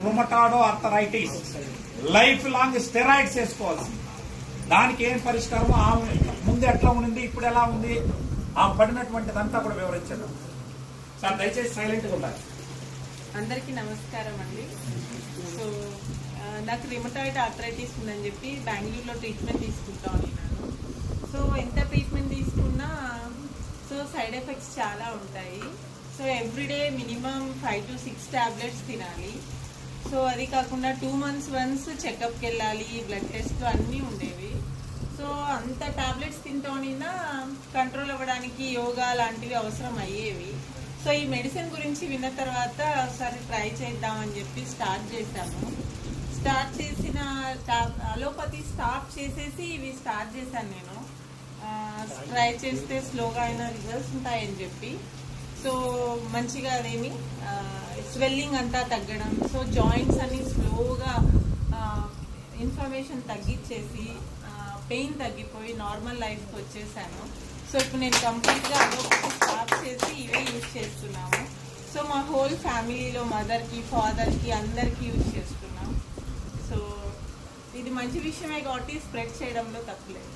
రుమటాడో arthritis life long steroids వేసుకోవాల్సింది. దానికి ఏం పరిష్కారమో ఆమె ముందు ఎట్లా ఉంది, ఇప్పుడు ఎలా ఉంది, ఆమె పడినటువంటిదంతా కూడా వివరించడం. సార్ దయచేసి సైలెంట్ గా ఉండాలి. అందరికీ నమస్కారం అండి. సో నాకు రిమటాయిడ్ ఆర్థరైటిస్ ఉందని చెప్పి బెంగళూరులో ట్రీట్మెంట్ తీసుకుంటా ఉన్నాను. సో ఎంత ట్రీట్మెంట్ తీసుకున్నా సో సైడ్ ఎఫెక్ట్స్ చాలా ఉంటాయి. So everyday minimum 5 to 6 tablets తినాలి. సో అది కాకుండా 2 months వన్స్ చెకప్కి వెళ్ళాలి, బ్లడ్ టెస్ట్ అన్నీ ఉండేవి. సో అంత టాబ్లెట్స్ తింటూనినా కంట్రోల్ అవ్వడానికి యోగా లాంటివి అవసరం అయ్యేవి. సో ఈ మెడిసిన్ గురించి విన్న తర్వాత ఒకసారి ట్రై చేద్దామని చెప్పి స్టార్ట్ చేశాము. స్టార్ట్ చేసిన అలోపతి స్టాప్ చేసేసి ఇవి స్టార్ట్ చేశాను నేను. ట్రై చేస్తే స్లోగా అయినా రిజల్ట్స్ ఉంటాయని చెప్పి. సో మంచిగా అదేమి స్వెల్లింగ్ అంతా తగ్గడం, సో జాయింట్స్ అన్ని స్లోగా ఇన్ఫ్లమేషన్ తగ్గించేసి పెయిన్ తగ్గిపోయి నార్మల్ లైఫ్కి వచ్చేసాను. సో ఇప్పుడు నేను కంప్లీట్గా అదొకటి స్టాప్ చేసి ఇవే యూజ్ చేస్తున్నాము. సో మా హోల్ ఫ్యామిలీలో మదర్కి, ఫాదర్కి అందరికీ యూజ్ చేస్తున్నాం. సో ఇది మంచి విషయమే కాబట్టి స్ప్రెడ్ చేయడంలో తప్పులేదు.